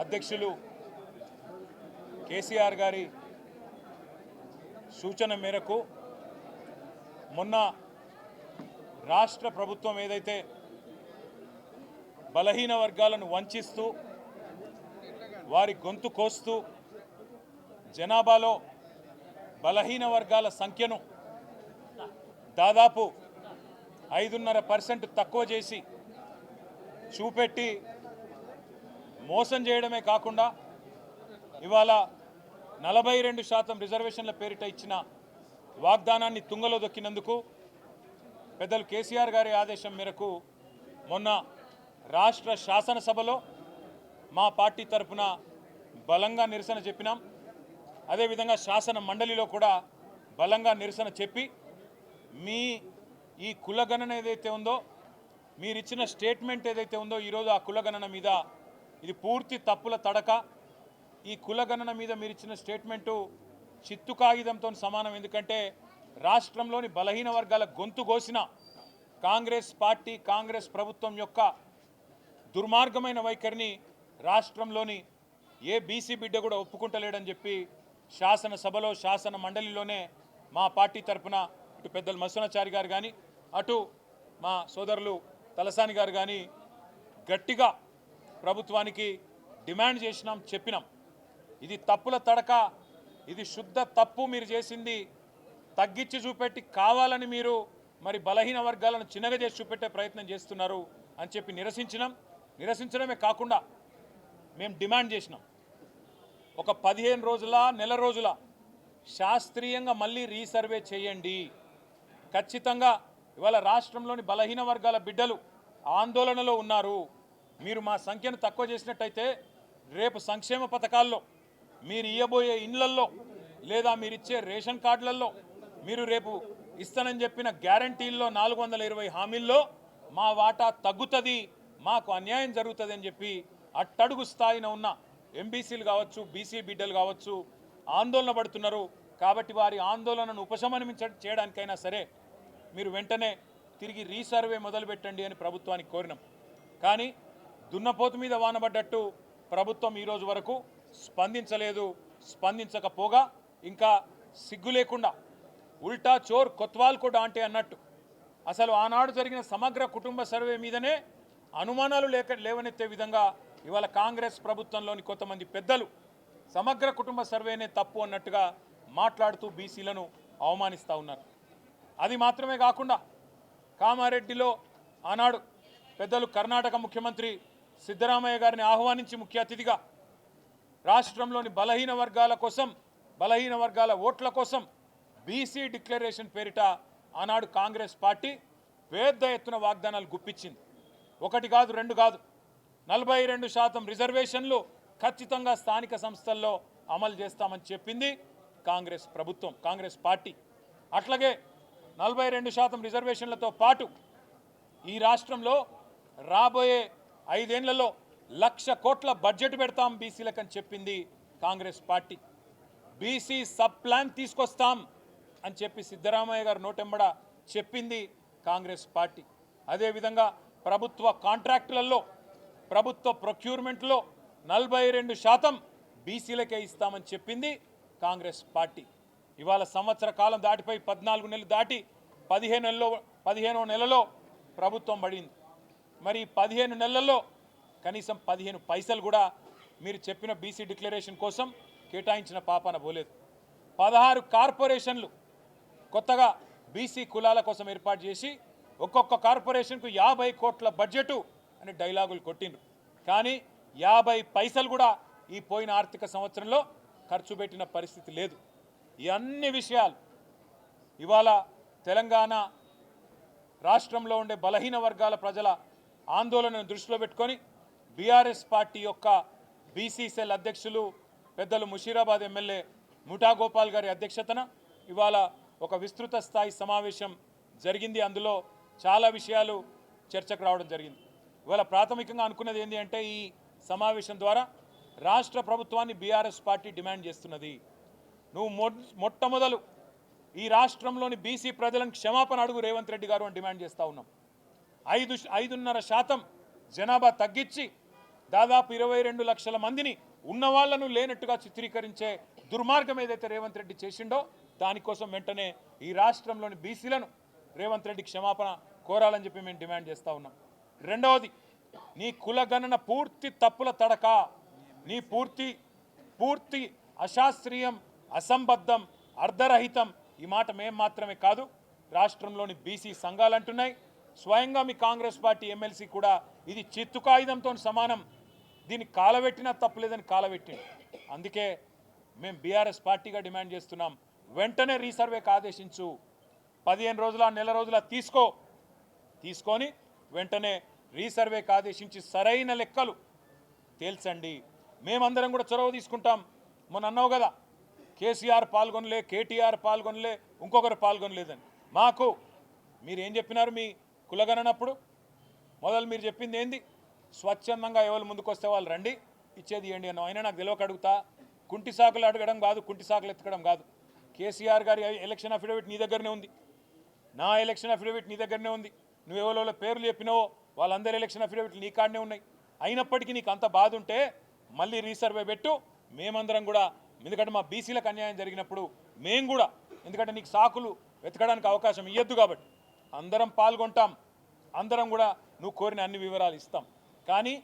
అధ్యక్షులు కేసీఆర్ గారి సూచన మేరకు మొన్న రాష్ట్ర ప్రభుత్వం ఏదైతే బలహీన వర్గాలను వంచిస్తూ వారి గొంతు కోస్తూ జనాభాలో బలహీన వర్గాల సంఖ్యను దాదాపు 5.5% తక్కువ చేసి చూపెట్టి మోసం చేయడమే కాకుండా ఇవాళ 42% రిజర్వేషన్ల పేరిట ఇచ్చిన వాగ్దానాన్ని తుంగలో దొక్కినందుకు పెద్దలు కేసీఆర్ గారి ఆదేశం మేరకు మొన్న రాష్ట్ర శాసనసభలో మా పార్టీ తరఫున బలంగా నిరసన చెప్పినాం. అదేవిధంగా శాసన మండలిలో కూడా బలంగా నిరసన చెప్పి మీ ఈ కులగణన ఏదైతే ఉందో మీరిచ్చిన స్టేట్మెంట్ ఏదైతే ఉందో ఈరోజు ఆ కులగణన మీద ఇది పూర్తి తప్పుల తడక. ఈ కులగణన మీద మీరిచ్చిన స్టేట్మెంటు చిత్తు కాగితంతో సమానం. ఎందుకంటే రాష్ట్రంలోని బలహీన వర్గాల గొంతు కోసిన కాంగ్రెస్ పార్టీ కాంగ్రెస్ ప్రభుత్వం యొక్క దుర్మార్గమైన వైఖరిని రాష్ట్రంలోని ఏ బీసీ బిడ్డ కూడా ఒప్పుకుంటలేడని చెప్పి శాసనసభలో శాసన మండలిలోనే మా పార్టీ తరఫున ఇటు పెద్దలు మత్స్యనాచారి గారు కానీ అటు మా సోదరులు తలసాని గారు కానీ గట్టిగా ప్రభుత్వానికి డిమాండ్ చేసినాం, చెప్పినాం. ఇది తప్పుల తడక, ఇది శుద్ధ తప్పు. మీరు చేసింది తగ్గించి చూపెట్టి కావాలని మీరు మరి బలహీన వర్గాలను చిన్నగా చేసి చూపెట్టే ప్రయత్నం చేస్తున్నారు అని చెప్పి నిరసించడమే కాకుండా మేము డిమాండ్ చేసినాం. ఒక 15 రోజుల నెల రోజుల శాస్త్రీయంగా మళ్ళీ రీసర్వే చేయండి. ఖచ్చితంగా ఇవాళ రాష్ట్రంలోని బలహీన వర్గాల బిడ్డలు ఆందోళనలో ఉన్నారు. మీరు మా సంఖ్యను తక్కువ చేసినట్టయితే రేపు సంక్షేమ పథకాల్లో మీరు ఇవ్వబోయే ఇండ్లల్లో లేదా మీరిచ్చే రేషన్ కార్డులలో మీరు రేపు ఇస్తానని చెప్పిన గ్యారంటీల్లో 420 హామీల్లో మా వాటా తగ్గుతుంది, మాకు అన్యాయం జరుగుతుంది అని చెప్పి అట్టడుగు స్థాయిన ఉన్న ఎంబీసీలు కావచ్చు బీసీ బిడ్డలు కావచ్చు ఆందోళన పడుతున్నారు. కాబట్టి వారి ఆందోళనను చేయడానికైనా సరే మీరు వెంటనే తిరిగి రీసర్వే మొదలుపెట్టండి అని ప్రభుత్వానికి కోరినాం. కానీ దున్నపోతు మీద వానబడ్డట్టు ప్రభుత్వం ఈరోజు వరకు స్పందించలేదు. స్పందించకపోగా ఇంకా సిగ్గు లేకుండా ఉల్టా చోర్ కొత్వాల్ కూడా అంటే అన్నట్టు అసలు ఆనాడు జరిగిన సమగ్ర కుటుంబ సర్వే మీదనే అనుమానాలు లేవనెత్తే విధంగా ఇవాళ కాంగ్రెస్ ప్రభుత్వంలోని కొంతమంది పెద్దలు సమగ్ర కుటుంబ సర్వేనే తప్పు అన్నట్టుగా మాట్లాడుతూ బీసీలను అవమానిస్తూ ఉన్నారు. అది మాత్రమే కాకుండా కామారెడ్డిలో ఆనాడు పెద్దలు కర్ణాటక ముఖ్యమంత్రి సిద్ధరామయ్య గారిని ఆహ్వానించి ముఖ్య అతిథిగా రాష్ట్రంలోని బలహీన వర్గాల ఓట్ల కోసం బీసీ డిక్లరేషన్ పేరిట ఆనాడు కాంగ్రెస్ పార్టీ పెద్ద ఎత్తున వాగ్దానాలు గుప్పించింది. 1 కాదు 2 కాదు 42% రిజర్వేషన్లు ఖచ్చితంగా స్థానిక సంస్థల్లో అమలు చేస్తామని చెప్పింది కాంగ్రెస్ ప్రభుత్వం కాంగ్రెస్ పార్టీ. అట్లాగే 42% రిజర్వేషన్లతో పాటు ఈ రాష్ట్రంలో రాబోయే 5 ఏళ్లలో 1,00,000 కోట్ల బడ్జెట్ పెడతాం బీసీలకని చెప్పింది Congress party. BC sub plan తీసుకొస్తాం అని చెప్పి సిద్ధరామయ్య గారు నోటెంబడ చెప్పింది కాంగ్రెస్ పార్టీ. అదేవిధంగా ప్రభుత్వ కాంట్రాక్టులలో ప్రభుత్వ ప్రొక్యూర్మెంట్లో 42% బీసీలకే ఇస్తామని చెప్పింది కాంగ్రెస్ పార్టీ. ఇవాళ సంవత్సర కాలం దాటిపోయి 14 నెలలు దాటి 15వ నెలలో ప్రభుత్వం పడింది. మరి 15 నెలల్లో కనీసం 15 పైసలు కూడా మీరు చెప్పిన బీసీ డిక్లరేషన్ కోసం కేటాయించిన పాపాన పోలేదు. 16 కార్పొరేషన్లు కొత్తగా బీసీ కులాల కోసం ఏర్పాటు చేసి ఒక్కొక్క కార్పొరేషన్కు 50 కోట్ల బడ్జెటు అని డైలాగులు కొట్టిండ్రు. కానీ 50 పైసలు కూడా ఈ పోయిన ఆర్థిక సంవత్సరంలో ఖర్చు పెట్టిన పరిస్థితి లేదు. ఈ అన్ని విషయాలు ఇవాళ తెలంగాణ రాష్ట్రంలో ఉండే బలహీన వర్గాల ప్రజల ఆందోళనను దృష్టిలో పెట్టుకొని బీఆర్ఎస్ పార్టీ యొక్క బీసీ సెల్ అధ్యక్షులు పెద్దలు ముషీరాబాద్ ఎమ్మెల్యే ముఠా గోపాల్ గారి అధ్యక్షతన ఇవాళ ఒక విస్తృత స్థాయి సమావేశం జరిగింది. అందులో చాలా విషయాలు చర్చకు రావడం జరిగింది. ఇవాళ ప్రాథమికంగా అనుకున్నది ఏంటి అంటే ఈ సమావేశం ద్వారా రాష్ట్ర ప్రభుత్వాన్ని బీఆర్ఎస్ పార్టీ డిమాండ్ చేస్తున్నది, నువ్వు మొట్టమొదలు ఈ రాష్ట్రంలోని బీసీ ప్రజలను క్షమాపణ అడుగు రేవంత్ రెడ్డి గారు అని డిమాండ్ చేస్తూ ఉన్నాం. 5.5% జనాభా తగ్గించి దాదాపు 22 లక్షల మందిని ఉన్న వాళ్ళను లేనట్టుగా చిత్రీకరించే దుర్మార్గం ఏదైతే రేవంత్ రెడ్డి చేసిండో దానికోసం వెంటనే ఈ రాష్ట్రంలోని బీసీలను రేవంత్ రెడ్డి క్షమాపణ కోరాలని చెప్పి మేము డిమాండ్ చేస్తూ ఉన్నాం. రెండవది, నీ కులగణన పూర్తి తప్పుల తడక, నీ పూర్తి అశాస్త్రీయం, అసంబద్ధం, అర్ధరహితం. ఈ మాట మేము మాత్రమే కాదు, రాష్ట్రంలోని బీసీ సంఘాలు అంటున్నాయి. స్వయంగా మీ కాంగ్రెస్ పార్టీ ఎమ్మెల్సీ కూడా ఇది చిత్తు కాగితంతో సమానం, దీన్ని కాలబెట్టినా తప్పులేదని కాలబెట్టింది. అందుకే మేము బీఆర్ఎస్ పార్టీగా డిమాండ్ చేస్తున్నాం, వెంటనే రీసర్వేకి ఆదేశించు. 15 రోజుల నెల రోజుల తీసుకొని వెంటనే రీసర్వేకి ఆదేశించి సరైన లెక్కలు తేల్చండి. మేమందరం కూడా చొరవ తీసుకుంటాం. మొన్న అన్నావు కదా, కేసీఆర్ పాల్గొనలే, కేటీఆర్ పాల్గొనలే, ఇంకొకరు పాల్గొనలేదని. మాకు మీరేం చెప్పినారు మీ కులగణనప్పుడు? మొదలు మీరు చెప్పింది ఏంది? స్వచ్ఛందంగా ఎవరు ముందుకు వస్తే వాళ్ళు రండి, ఇచ్చేది ఇవ్వండి అన్నావు. అయినా నాకు తెలియక అడుగుతా, కుంటి సాకులు అడగడం కాదు, కుంటి సాకులు ఎత్తకడం కాదు. కేసీఆర్ గారి ఎలక్షన్ అఫిడవిట్ నీ దగ్గరనే ఉంది, నా ఎలక్షన్ అఫిడవిట్ నీ దగ్గరనే ఉంది. నువ్వు ఎవరో పేర్లు చెప్పినావో వాళ్ళందరి ఎలక్షన్ అఫిడవిట్లు నీ కాడనే ఉన్నాయి. అయినప్పటికీ నీకు అంత బాధ ఉంటే మళ్ళీ రీసర్వే పెట్టు. మేమందరం కూడా, ఎందుకంటే మా బీసీలకు అన్యాయం జరిగినప్పుడు మేము కూడా, ఎందుకంటే నీకు సాకులు వెతకడానికి అవకాశం ఇవ్వద్దు కాబట్టి అందరం పాల్గొంటాం, అందరం కూడా నువ్వు కోరిన అన్ని వివరాలు ఇస్తాం. కానీ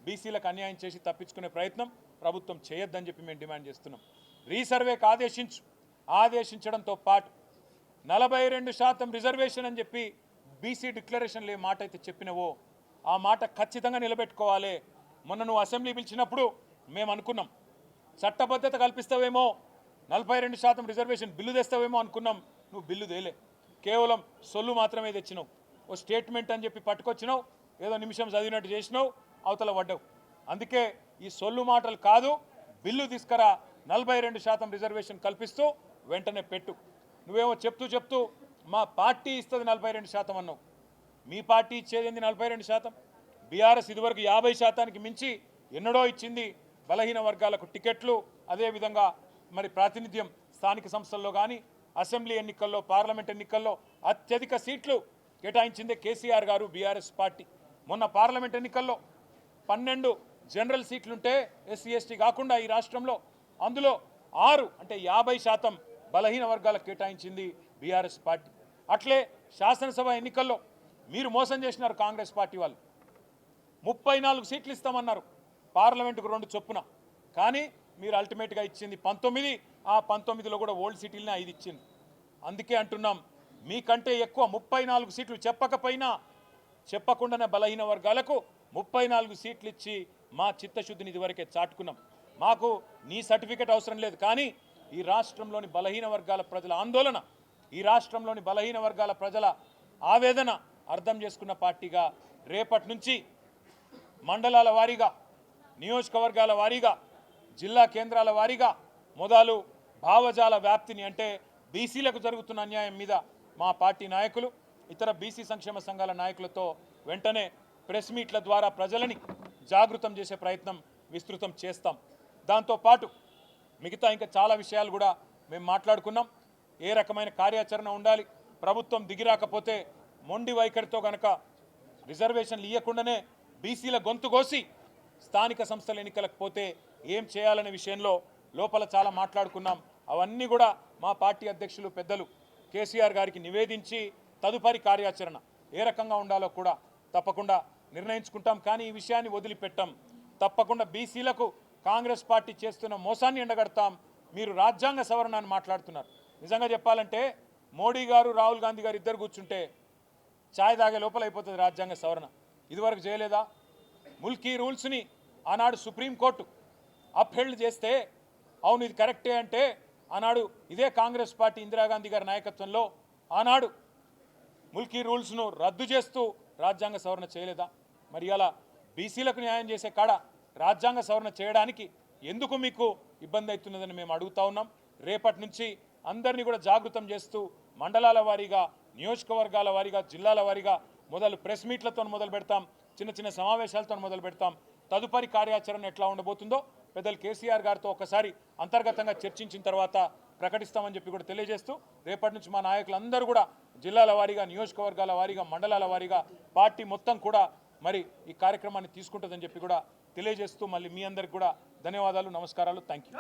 బీసీలకు అన్యాయం చేసి తప్పించుకునే ప్రయత్నం ప్రభుత్వం చేయొద్దని చెప్పి మేము డిమాండ్ చేస్తున్నాం. రీసర్వేకి ఆదేశించడంతో పాటు 42% రిజర్వేషన్ అని చెప్పి బీసీ డిక్లరేషన్లో ఏ మాట అయితే చెప్పినవో ఆ మాట ఖచ్చితంగా నిలబెట్టుకోవాలి. మొన్న నువ్వు అసెంబ్లీ పిలిచినప్పుడు మేము అనుకున్నాం, చట్టబద్ధత కల్పిస్తావేమో, 42% రిజర్వేషన్ బిల్లు తెస్తావేమో అనుకున్నాం. నువ్వు బిల్లు తేలే, కేవలం సొల్లు మాత్రమే తెచ్చినావు. ఓ స్టేట్మెంట్ అని చెప్పి పట్టుకొచ్చినావు, ఏదో నిమిషం చదివినట్టు చేసినావు, అవతల పడ్డావు. అందుకే ఈ సొల్లు మాటలు కాదు, బిల్లు తీసుకురా, 42% రిజర్వేషన్ కల్పిస్తూ వెంటనే పెట్టు. నువ్వేమో చెప్తూ మా పార్టీ ఇస్తుంది 42% అన్నావు. మీ పార్టీ ఇచ్చేది 42%? బీఆర్ఎస్ ఇదివరకు 50%కి మించి ఎన్నడో ఇచ్చింది బలహీన వర్గాలకు టికెట్లు, అదేవిధంగా మరి ప్రాతినిధ్యం స్థానిక సంస్థల్లో కానీ అసెంబ్లీ ఎన్నికల్లో, పార్లమెంట్ ఎన్నికల్లో అత్యధిక సీట్లు కేటాయించిందే కేసీఆర్ గారు, బీఆర్ఎస్ పార్టీ. మొన్న పార్లమెంట్ ఎన్నికల్లో 12 జనరల్ సీట్లుంటే ఎస్సీ ఎస్టీ కాకుండా ఈ రాష్ట్రంలో, అందులో 6 అంటే 50% బలహీన వర్గాలకు కేటాయించింది బీఆర్ఎస్ పార్టీ. అట్లే శాసనసభ ఎన్నికల్లో మీరు మోసం చేసినారు కాంగ్రెస్ పార్టీ వాళ్ళు. 34 సీట్లు ఇస్తామన్నారు, పార్లమెంటుకు 2 చొప్పున. కానీ మీరు అల్టిమేట్గా ఇచ్చింది 19. ఆ 19లో కూడా ఓల్డ్ సిటీలని 5 ఇచ్చింది. అందుకే అంటున్నాం, మీకంటే ఎక్కువ 34 సీట్లు చెప్పకుండానే బలహీన వర్గాలకు 34 సీట్లు ఇచ్చి మా చిత్తశుద్ధిని ఇదివరకే చాటుకున్నాం. మాకు నీ సర్టిఫికెట్ అవసరం లేదు. కానీ ఈ రాష్ట్రంలోని బలహీన వర్గాల ప్రజల ఆందోళన, ఈ రాష్ట్రంలోని బలహీన వర్గాల ప్రజల ఆవేదన అర్థం చేసుకున్న పార్టీగా రేపటి నుంచి మండలాల వారీగా, నియోజకవర్గాల వారీగా, జిల్లా కేంద్రాల వారీగా మొదలు భావజాల వ్యాప్తిని, అంటే బీసీలకు జరుగుతున్న అన్యాయం మీద మా పార్టీ నాయకులు, ఇతర బీసీ సంక్షేమ సంఘాల నాయకులతో వెంటనే ప్రెస్ మీట్ల ద్వారా ప్రజలని జాగృతం చేసే ప్రయత్నం విస్తృతం చేస్తాం. దాంతోపాటు మిగతా ఇంకా చాలా విషయాలు కూడా మేము మాట్లాడుకున్నాం. ఏ రకమైన కార్యాచరణ ఉండాలి, ప్రభుత్వం దిగిరాకపోతే మొండి వైఖరితో కనుక రిజర్వేషన్లు ఇవ్వకుండానే బీసీల గొంతు కోసి స్థానిక సంస్థల ఎన్నికలకు పోతే ఏం చేయాలనే విషయంలో లోపల చాలా మాట్లాడుకున్నాం. అవన్నీ కూడా మా పార్టీ అధ్యక్షులు పెద్దలు కేసీఆర్ గారికి నివేదించి తదుపరి కార్యాచరణ ఏ రకంగా ఉండాలో కూడా తప్పకుండా నిర్ణయించుకుంటాం. కానీ ఈ విషయాన్ని వదిలిపెట్టాం. తప్పకుండా బీసీలకు కాంగ్రెస్ పార్టీ చేస్తున్న మోసాన్ని ఎండగడతాం. మీరు రాజ్యాంగ సవరణ అని మాట్లాడుతున్నారు. నిజంగా చెప్పాలంటే మోడీ గారు, రాహుల్ గాంధీ గారు ఇద్దరు కూర్చుంటే ఛాయ్ తాగే లోపల అయిపోతుంది రాజ్యాంగ సవరణ. ఇదివరకు చేయలేదా? ముల్కీ రూల్స్ని ఆనాడు సుప్రీంకోర్టు అప్హెల్డ్ చేస్తే అవును ఇది కరెక్టే అంటే ఆనాడు ఇదే కాంగ్రెస్ పార్టీ ఇందిరాగాంధీ గారి నాయకత్వంలో ఆనాడు ముల్కీ రూల్స్ను రద్దు చేస్తూ రాజ్యాంగ సవరణ చేయలేదా? మరి అలా బీసీలకు న్యాయం చేసే కాడ రాజ్యాంగ సవరణ చేయడానికి ఎందుకు మీకు ఇబ్బంది అవుతున్నదని మేము అడుగుతా ఉన్నాం. రేపటి నుంచి అందరినీ కూడా జాగృతం చేస్తూ మండలాల వారీగా, నియోజకవర్గాల వారీగా, జిల్లాల వారీగా మొదలు ప్రెస్ మీట్లతో మొదలు పెడతాం, చిన్న చిన్న సమావేశాలతో మొదలు పెడతాం. తదుపరి కార్యాచరణ ఎట్లా ఉండబోతుందో పెద్దలు కేసీఆర్ గారితో ఒకసారి అంతర్గతంగా చర్చించిన తర్వాత ప్రకటిస్తామని చెప్పి కూడా తెలియజేస్తూ రేపటి నుంచి మా నాయకులందరూ కూడా జిల్లాల వారీగా, నియోజకవర్గాల వారీగా, మండలాల వారీగా పార్టీ మొత్తం కూడా మరి ఈ కార్యక్రమాన్ని తీసుకుంటుందని చెప్పి కూడా తెలియజేస్తూ మళ్ళీ మీ అందరికి కూడా ధన్యవాదాలు, నమస్కారాలు, థ్యాంక్ యూ.